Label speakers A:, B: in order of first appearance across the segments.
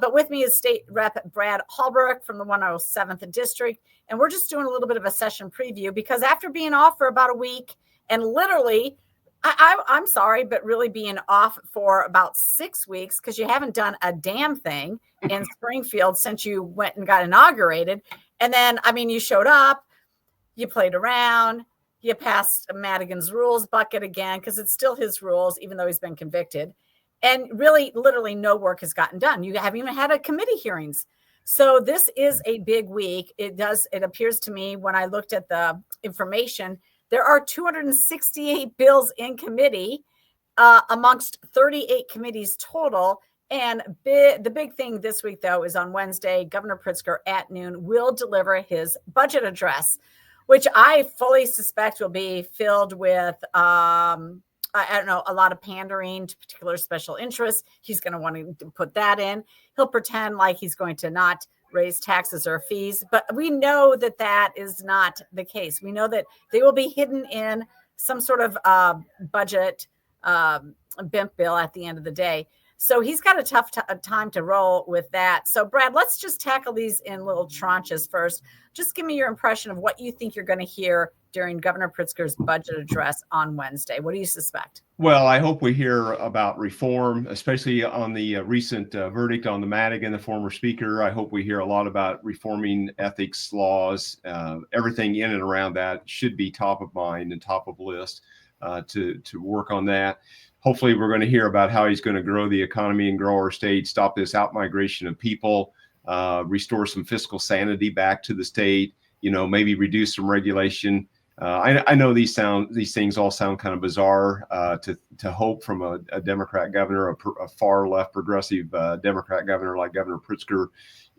A: But with me is State Rep Brad Halbrook from the 107th District. And we're just doing a little bit of a session preview because after being off for about a week and literally, I'm sorry, but really being off for about 6 weeks because you haven't done a damn thing in Springfield since you went and got inaugurated. And then, I mean, you showed up, you played around, you passed Madigan's rules bucket again because it's still his rules, even though he's been convicted. And really, literally no work has gotten done. You haven't even had a committee hearings. So this is a big week. It appears to me when I looked at the information, there are 268 bills in committee amongst 38 committees total. And the big thing this week, though, is on Wednesday, Governor Pritzker at noon will deliver his budget address, which I fully suspect will be filled with I don't know, a lot of pandering to particular special interests. He's going to want to put that in. He'll pretend like he's going to not raise taxes or fees, but we know that that is not the case. We know that they will be hidden in some sort of budget bimp bill at the end of the day. So he's got a tough time to roll with that. So Brad, let's just tackle these in little tranches first. Just give me your impression of what you think you're going to hear during Governor Pritzker's budget address on Wednesday. What do you suspect?
B: Well, I hope we hear about reform, especially on the recent verdict on the Madigan, the former speaker. I hope we hear a lot about reforming ethics laws. Everything in and around that should be top of mind and top of list to work on that. Hopefully, we're going to hear about how he's going to grow the economy and grow our state, stop this outmigration of people, restore some fiscal sanity back to the state, maybe reduce some regulation. I know these things all sound kind of bizarre to hope from a Democrat governor, a far left progressive Democrat governor like Governor Pritzker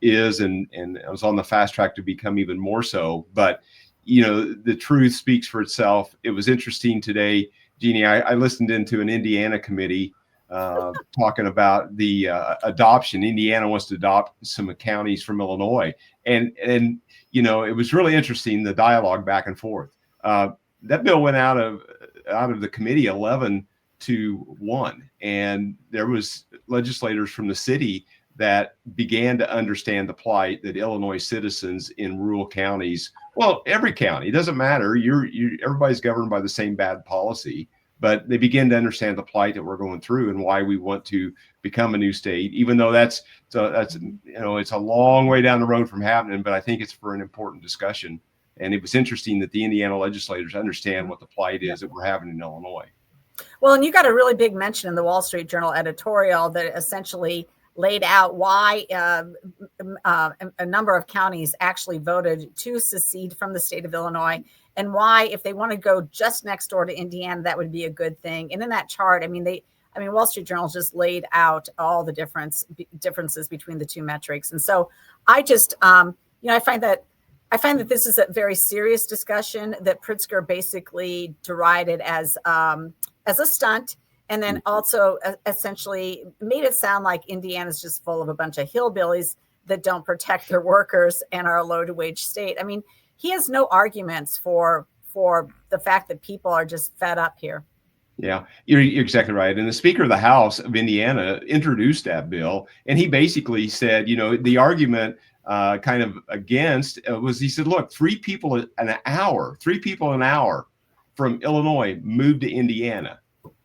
B: is, and was on the fast track to become even more so. But, the truth speaks for itself. It was interesting today, Jeanne, I listened into an Indiana committee talking about the adoption. Indiana wants to adopt some counties from Illinois. And it was really interesting, the dialogue back and forth. That bill went out of the committee 11-1, and there was legislators from the city that began to understand the plight that Illinois citizens in rural counties, well, every county, it doesn't matter, everybody's governed by the same bad policy, but they begin to understand the plight that we're going through and why we want to become a new state, even though it's a long way down the road from happening, but I think it's for an important discussion. And it was interesting that the Indiana legislators understand what the plight is that we're having in Illinois.
A: Well, and you got a really big mention in the Wall Street Journal editorial that essentially laid out why a number of counties actually voted to secede from the state of Illinois, and why, if they want to go just next door to Indiana, that would be a good thing. And in that chart, Wall Street Journal just laid out all the differences between the two metrics. And so I just, I find that this is a very serious discussion that Pritzker basically derided as a stunt, and then also essentially made it sound like Indiana's just full of a bunch of hillbillies that don't protect their workers and are a low-wage state. I mean, he has no arguments for the fact that people are just fed up here.
B: Yeah, you're exactly right. And the Speaker of the House of Indiana introduced that bill, and he basically said, the argument kind of against was, he said, look, three people an hour from Illinois moved to Indiana.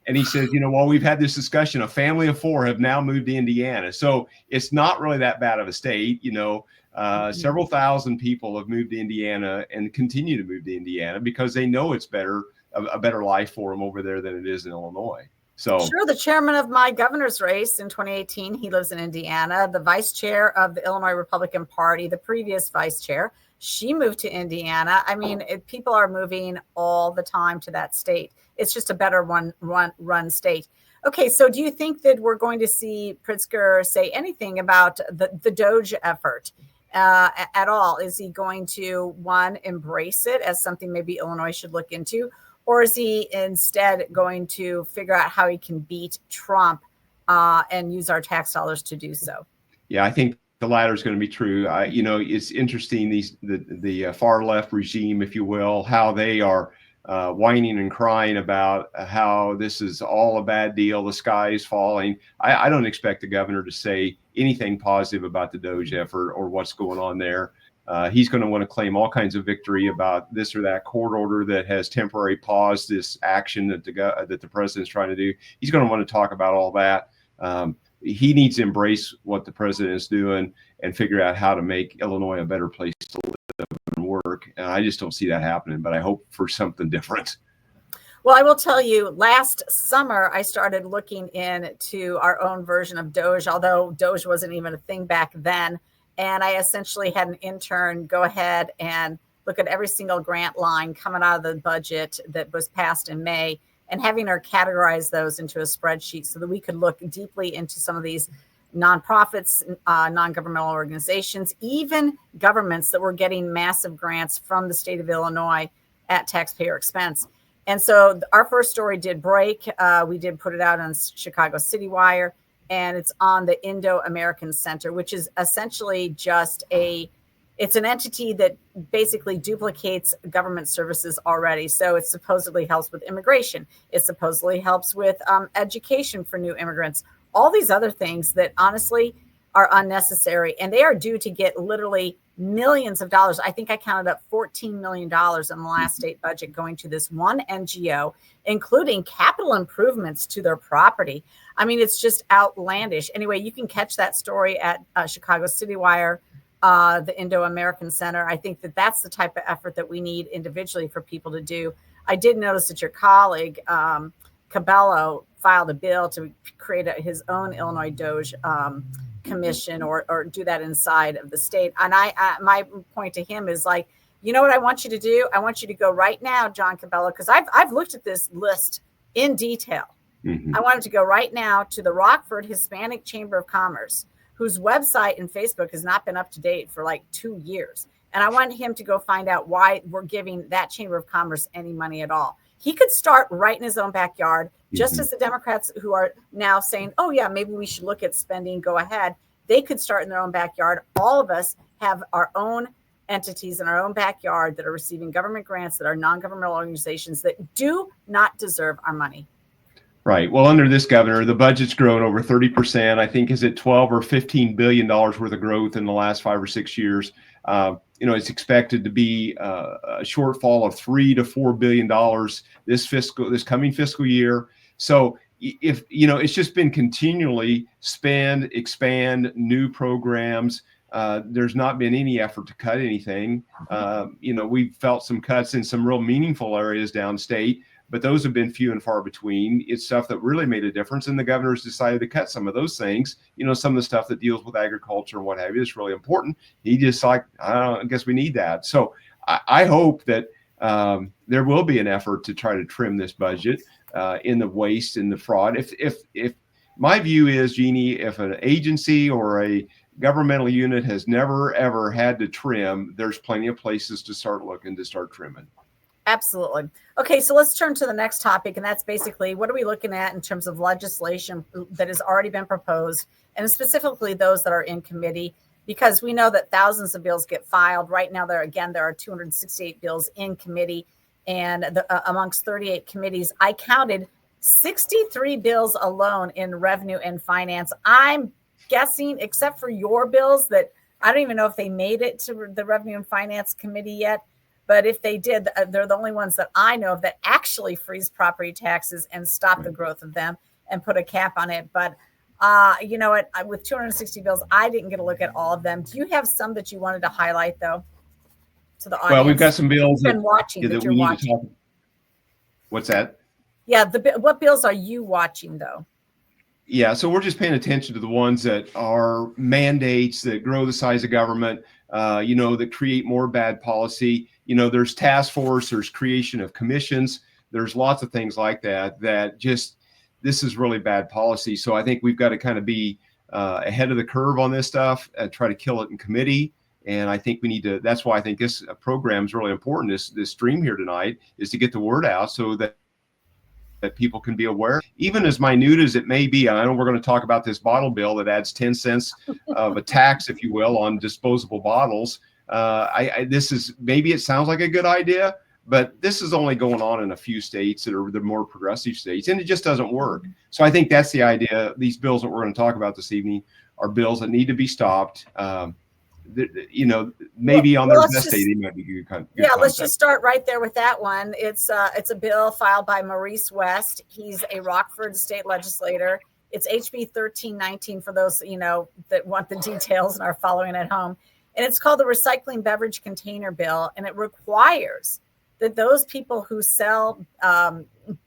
B: And he says, while we've had this discussion, a family of four have now moved to Indiana. So it's not really that bad of a state. Several thousand people have moved to Indiana and continue to move to Indiana because they know it's a better life for them over there than it is in Illinois. So
A: sure, the chairman of my governor's race in 2018, he lives in Indiana. The vice chair of the Illinois Republican Party, the previous vice chair, she moved to Indiana. I mean, people are moving all the time to that state. It's just a better run state. Okay, so do you think that we're going to see Pritzker say anything about the Doge effort at all? Is he going to, one, embrace it as something maybe Illinois should look into? Or is he instead going to figure out how he can beat Trump and use our tax dollars to do so?
B: Yeah, I think the latter is going to be true. It's interesting, the far left regime, if you will, how they are whining and crying about how this is all a bad deal, the sky is falling. I don't expect the governor to say anything positive about the DOGE effort or what's going on there. He's going to want to claim all kinds of victory about this or that court order that has temporarily paused this action that the president's trying to do. He's going to want to talk about all that. He needs to embrace what the president is doing and figure out how to make Illinois a better place to live and work. And I just don't see that happening, but I hope for something different.
A: Well, I will tell you, last summer, I started looking into our own version of DOGE, although DOGE wasn't even a thing back then. And I essentially had an intern go ahead and look at every single grant line coming out of the budget that was passed in May, and having her categorize those into a spreadsheet so that we could look deeply into some of these nonprofits, non-governmental organizations, even governments that were getting massive grants from the state of Illinois at taxpayer expense. And so our first story did break. We did put it out on Chicago City Wire, and it's on the Indo-American Center, which is essentially just it's an entity that basically duplicates government services already. So it supposedly helps with immigration. It supposedly helps with education for new immigrants, all these other things that honestly are unnecessary. And they are due to get literally millions of dollars. I think I counted up $14 million in the last state budget going to this one NGO, including capital improvements to their property. I mean, it's just outlandish. Anyway, you can catch that story at Chicago City Wire, the Indo-American Center. I think that that's the type of effort that we need individually for people to do. I did notice that your colleague, Cabello, filed a bill to create his own Illinois DOGE commission or do that inside of the state. And my point to him is like, you know what I want you to do? I want you to go right now, John Cabello, because I've looked at this list in detail. I want him to go right now to the Rockford Hispanic Chamber of Commerce, whose website and Facebook has not been up to date for like 2 years. And I want him to go find out why we're giving that Chamber of Commerce any money at all. He could start right in his own backyard, just as the Democrats who are now saying, oh, yeah, maybe we should look at spending, go ahead. They could start in their own backyard. All of us have our own entities in our own backyard that are receiving government grants that are non-governmental organizations that do not deserve our money.
B: Right. Well, under this governor, the budget's grown over 30%. I think is it 12 or $15 billion worth of growth in the last 5 or 6 years. It's expected to be a shortfall of $3 to $4 billion this coming fiscal year. So if it's just been continually expand new programs. There's not been any effort to cut anything. We've felt some cuts in some real meaningful areas downstate, but those have been few and far between. It's stuff that really made a difference, and the governor's decided to cut some of those things. Some of the stuff that deals with agriculture and what have you is really important. He just I guess we need that. So I hope that there will be an effort to try to trim this budget in the waste and the fraud. If my view is, Jeanne, if an agency or a governmental unit has never, ever had to trim, there's plenty of places to start looking to start trimming.
A: Absolutely. Okay, so let's turn to the next topic, and that's basically what are we looking at in terms of legislation that has already been proposed, and specifically those that are in committee, because we know that thousands of bills get filed. Right now, there are 268 bills in committee, and amongst 38 committees, I counted 63 bills alone in revenue and finance. I'm guessing, except for your bills, that I don't even know if they made it to the Revenue and Finance Committee yet. But if they did, they're the only ones that I know of that actually freeze property taxes and stop the growth of them and put a cap on it. But you know what? With 260 bills, I didn't get a look at all of them. Do you have some that you wanted to highlight, though, to the audience?
B: Well, we've got some bills
A: that we need to talk.
B: What's that?
A: Yeah, what bills are you watching, though?
B: Yeah, so we're just paying attention to the ones that are mandates that grow the size of government, that create more bad policy. There's task force, there's creation of commissions, there's lots of things like that this is really bad policy. So I think we've got to kind of be ahead of the curve on this stuff and try to kill it in committee. And I think we need to, that's why I think this program is really important. This stream here tonight is to get the word out so that people can be aware, even as minute as it may be. I know we're going to talk about this bottle bill that adds 10 cents of a tax, if you will, on disposable bottles. This is, maybe it sounds like a good idea, But this is only going on in a few states that are the more progressive states, and it just doesn't work. So I think that's the idea. These bills that we're going to talk about this evening are bills that need to be stopped. Maybe on their best day, they might be good concept.
A: Let's just start right there with that one. It's a bill filed by Maurice West. He's a Rockford state legislator. It's HB 1319 for those, that want the details and are following at home. And it's called the Recycling Beverage Container Bill. And it requires that those people who sell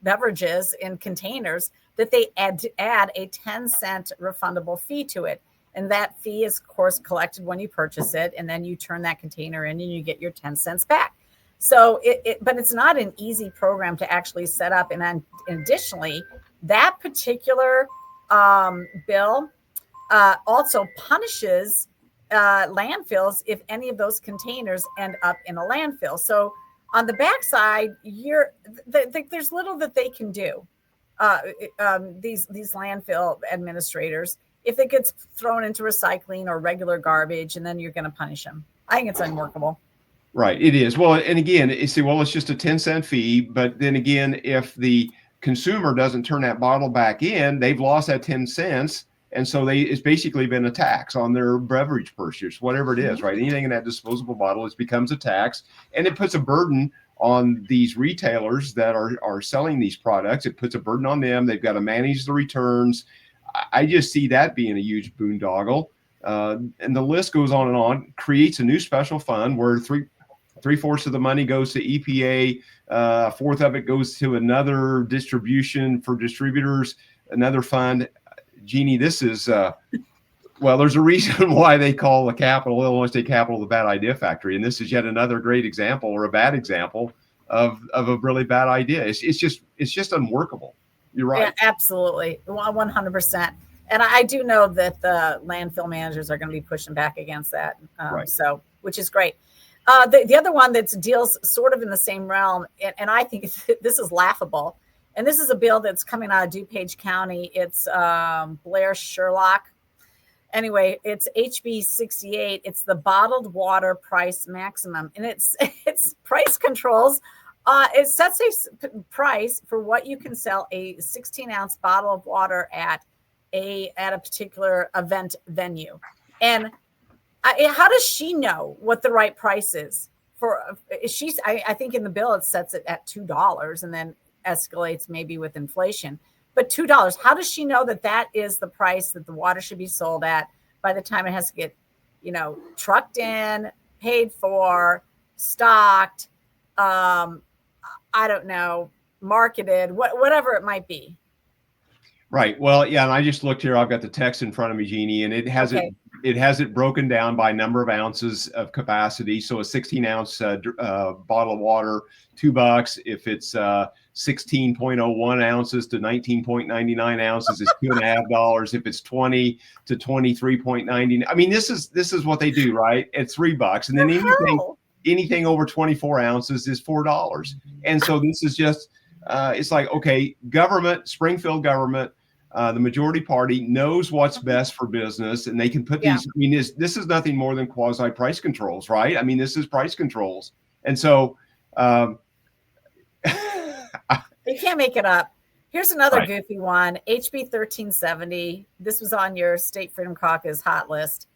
A: beverages in containers, that they add a 10-cent refundable fee to it. And that fee is, of course, collected when you purchase it. And then you turn that container in and you get your 10 cents back. So but it's not an easy program to actually set up. And then additionally, that particular bill also punishes landfills if any of those containers end up in a landfill. So on the backside, there's little that they can do. These landfill administrators, if it gets thrown into recycling or regular garbage, and then you're going to punish them. I think it's unworkable.
B: Right, it is. Well, and again, it's just a 10-cent fee. But then again, if the consumer doesn't turn that bottle back in, they've lost that 10 cents. And so it's basically been a tax on their beverage purchase, whatever it is, right? Anything in that disposable bottle, it becomes a tax, and it puts a burden on these retailers that are selling these products. It puts a burden on them. They've got to manage the returns. I just see that being a huge boondoggle. And the list goes on and on. Creates a new special fund where three-fourths of the money goes to EPA, a fourth of it goes to another distribution for distributors, another fund. Jeanne, this is, there's a reason why they call the Illinois State Capitol, the bad idea factory. And this is yet another great example, or a bad example of a really bad idea. It's just unworkable. You're right.
A: Yeah, absolutely. 100%. And I do know that the landfill managers are going to be pushing back against that.
B: Right.
A: So, which is great. The other one that deals sort of in the same realm, and I think this is laughable. And this is a bill that's coming out of DuPage County. It's Blair Sherlock. Anyway, it's HB 68. It's the bottled water price maximum. And it's price controls. It sets a price for what you can sell a 16-ounce bottle of water at a particular event venue. And how does she know what the right price is? I think in the bill it sets it at $2 and then escalates maybe with inflation. But $2, how does she know that is the price that the water should be sold at by the time it has to get, trucked in, paid for, stocked, I don't know, marketed, whatever it might be?
B: Right. Well, yeah. And I just looked here. I've got the text in front of me, Jeanne, and it has it broken down by number of ounces of capacity. So a 16-ounce bottle of water, $2. If it's 16.01 ounces to 19.99 ounces, it's $2.50. If it's 20 to 23.99, I mean, this is what they do, right? It's $3, and then anything over 24 ounces is $4. And so this is just it's like, okay, Springfield government, the majority party knows what's best for business, and they can put these. I mean, this is nothing more than quasi price controls, right? I mean, this is price controls, and so
A: you can't make it up. Here's another goofy one: HB 1370. This was on your State Freedom Caucus hot list.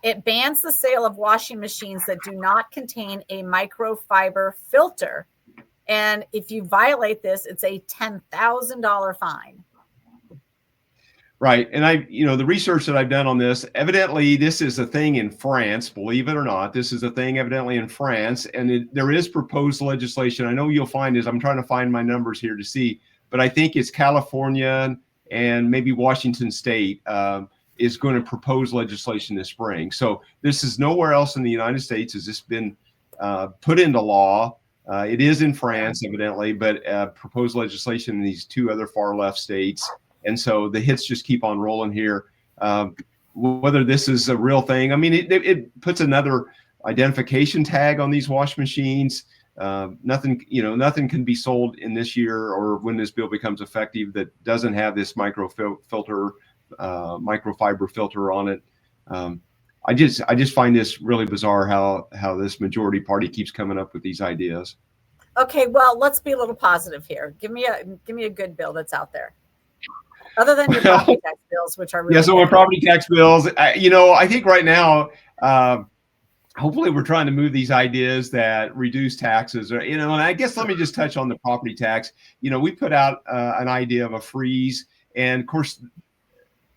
A: It bans the sale of washing machines that do not contain a microfiber filter. And if you violate this, it's a $10,000 fine.
B: Right. And the research that I've done on this, evidently this is a thing in France, believe it or not. This is a thing evidently in France, and there is proposed legislation. I know you'll find this. I'm trying to find my numbers here to see, but I think it's California and maybe Washington State is going to propose legislation this spring. So this is nowhere else in the United States has this been put into law. It is in France, evidently, but proposed legislation in these two other far left states. And so the hits just keep on rolling here. Whether this is a real thing, I mean, it puts another identification tag on these wash machines. Nothing can be sold in this year or when this bill becomes effective that doesn't have this microfiber filter on it. I just find this really bizarre how this majority party keeps coming up with these ideas.
A: Okay, well, let's be a little positive here. Give me a good bill that's out there, other than your property tax bills, which are really
B: so my property tax bills, I think right now, hopefully we're trying to move these ideas that reduce taxes, or, and I guess let me just touch on the property tax. We put out an idea of a freeze, and of course,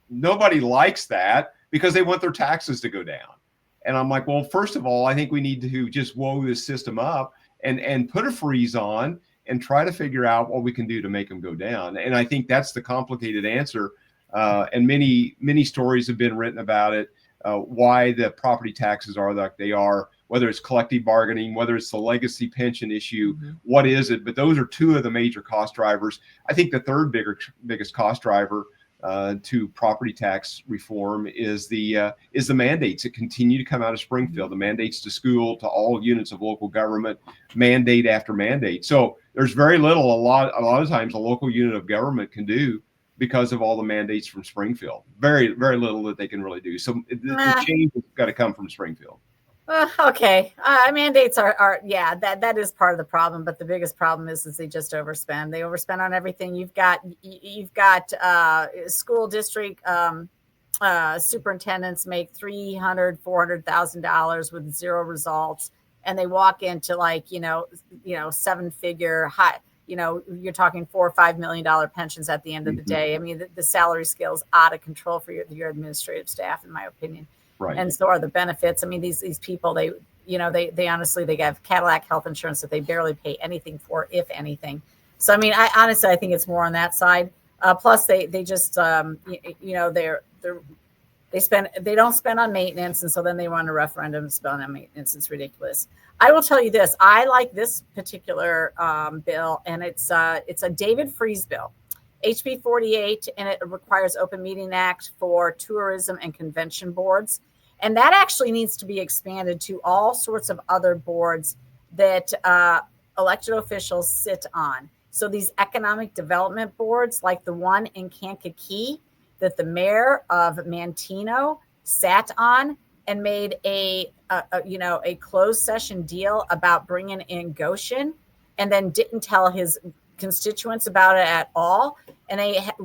B: nobody likes that because they want their taxes to go down. And I'm like, well, first of all, I think we need to just woe this system up and put a freeze on and try to figure out what we can do to make them go down. And I think that's the complicated answer. And many stories have been written about it, why the property taxes are like they are, whether it's collective bargaining, whether it's the legacy pension issue, what is it? But those are two of the major cost drivers. I think the third biggest cost driver to property tax reform is the mandates that continue to come out of Springfield, the mandates to school, to all units of local government, mandate after mandate. So there's very little, a lot of times, a local unit of government can do because of all the mandates from Springfield. Very, very little that they can really do. So the change has got to come from Springfield.
A: Okay. Mandates are that is part of the problem, but the biggest problem is they just overspend. They overspend on everything. You've got school district superintendents make $300,000-$400,000 with zero results, and they walk into seven-figure high. You're talking $4 or $5 million pensions at the end of the day. I mean, the salary scale is out of control for your administrative staff, in my opinion.
B: Right.
A: And so are the benefits. I mean, these people, they honestly, they have Cadillac health insurance that they barely pay anything for, if anything. So, I mean, I think it's more on that side. Plus they just, they don't spend on maintenance. And so then they run a referendum to spend on maintenance. It's ridiculous. I will tell you this. I like this particular bill, and it's a David Freese bill. HB 48, and it requires Open Meeting Act for tourism and convention boards. And that actually needs to be expanded to all sorts of other boards that elected officials sit on. So these economic development boards, like the one in Kankakee that the mayor of Manteno sat on and made a closed session deal about bringing in Goshen, and then didn't tell his constituents about it at all. And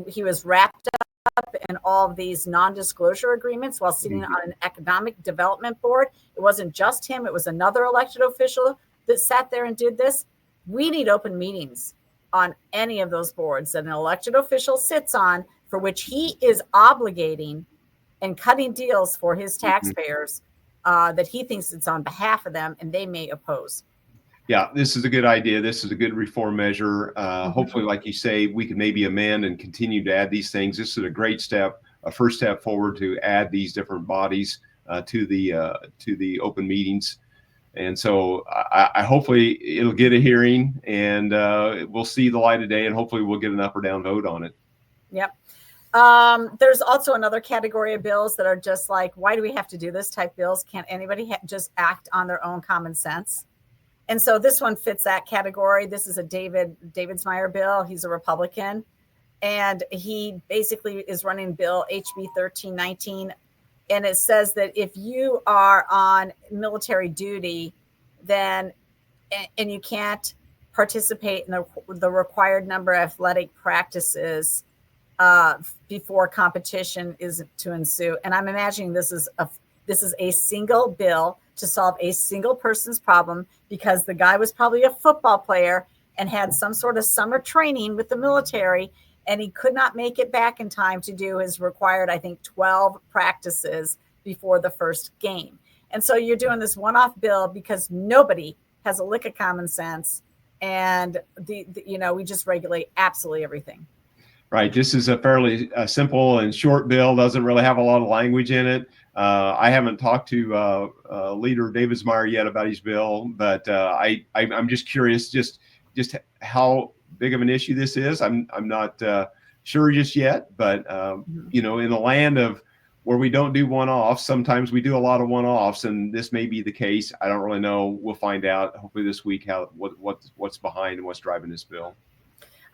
A: he was wrapped up in all of these non-disclosure agreements while sitting on an economic development board. It wasn't just him. It was another elected official that sat there and did this. We need open meetings on any of those boards that an elected official sits on, for which he is obligating and cutting deals for his taxpayers that he thinks it's on behalf of them, and they may oppose.
B: Yeah, this is a good idea. This is a good reform measure. Hopefully, like you say, we can maybe amend and continue to add these things. This is a great step, a first step forward to add these different bodies to the open meetings. And so I hopefully it'll get a hearing, and we'll see the light of day, and hopefully we'll get an up or down vote on it.
A: Yep. There's also another category of bills that are just like, why do we have to do this type bills? Can't anybody just act on their own common sense? And so this one fits that category. This is a David Meyer bill. He's a Republican, and he basically is running bill HB 1319. And it says that if you are on military duty, then, and you can't participate in the required number of athletic practices before competition is to ensue. And I'm imagining this is a single bill to solve a single person's problem, because the guy was probably a football player and had some sort of summer training with the military, and he could not make it back in time to do his required, I think, 12 practices before the first game. And so you're doing this one-off bill because nobody has a lick of common sense, and we just regulate absolutely everything.
B: Right. This is a fairly simple and short bill. Doesn't really have a lot of language in it. I haven't talked to Leader David Meyer yet about his bill, but I'm just curious, just how big of an issue this is. I'm not sure just yet, but in the land of where we don't do one-offs, sometimes we do a lot of one-offs, and this may be the case. I don't really know. We'll find out hopefully this week what's behind and what's driving this bill.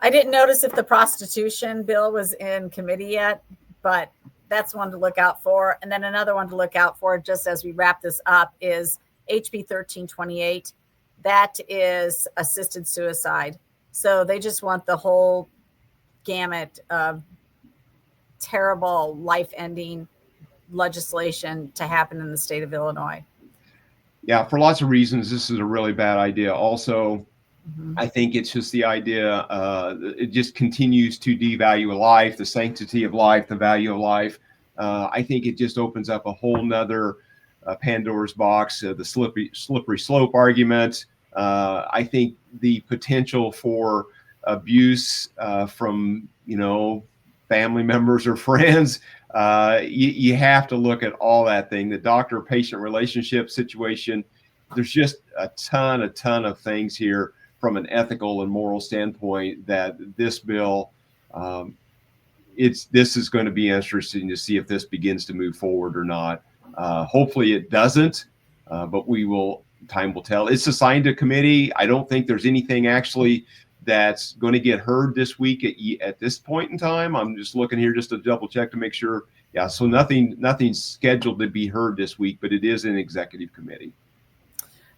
A: I didn't notice if the prostitution bill was in committee yet, but that's one to look out for. And then another one to look out for, just as we wrap this up, is HB 1328. that is assisted suicide. So they just want the whole gamut of terrible life-ending legislation to happen in the state of Illinois.
B: Yeah, for lots of reasons, this is a really bad idea. Also,
A: Mm-hmm.
B: I think it's just the idea, it just continues to devalue life, the sanctity of life, the value of life. I think it just opens up a whole nother Pandora's box, the slippery slope argument. I think the potential for abuse from, family members or friends, you have to look at all that thing, the doctor-patient relationship situation. There's just a ton of things here from an ethical and moral standpoint that this bill, this is going to be interesting to see if this begins to move forward or not. Hopefully it doesn't, but time will tell. It's assigned to committee. I don't think there's anything actually that's going to get heard this week at this point in time. I'm just looking here just to double check to make sure. Yeah, so nothing's scheduled to be heard this week, but it is in executive committee.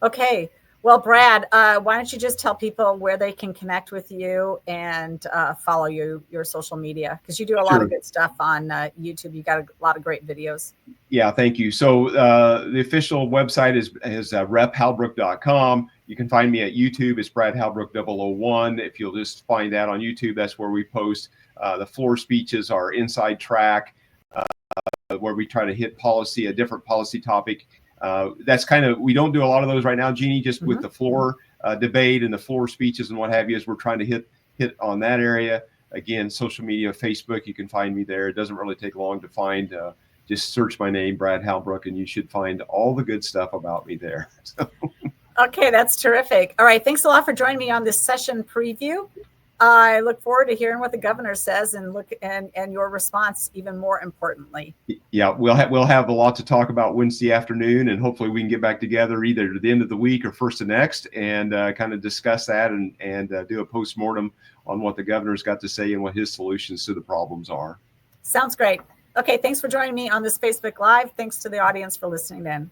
A: Okay. Well, Brad, why don't you just tell people where they can connect with you and follow your social media? Because you do a lot of good stuff on YouTube. You got a lot of great videos.
B: Yeah, thank you. So the official website is rephalbrook.com. You can find me at YouTube. It's Brad Halbrook 001. If you'll just find that on YouTube, that's where we post. The floor speeches are inside track, where we try to hit a different policy topic. That's we don't do a lot of those right now, Jeanne, just with the floor debate and the floor speeches and what have you, as we're trying to hit on that area. Again, social media, Facebook, you can find me there. It doesn't really take long to find. Just search my name, Brad Halbrook, and you should find all the good stuff about me there.
A: Okay, that's terrific. All right, thanks a lot for joining me on this session preview. I look forward to hearing what the governor says and your response, even more importantly.
B: Yeah, we'll have a lot to talk about Wednesday afternoon, and hopefully we can get back together either at the end of the week or first of next and kind of discuss that and do a postmortem on what the governor's got to say and what his solutions to the problems are.
A: Sounds great. Okay, thanks for joining me on this Facebook Live. Thanks to the audience for listening in.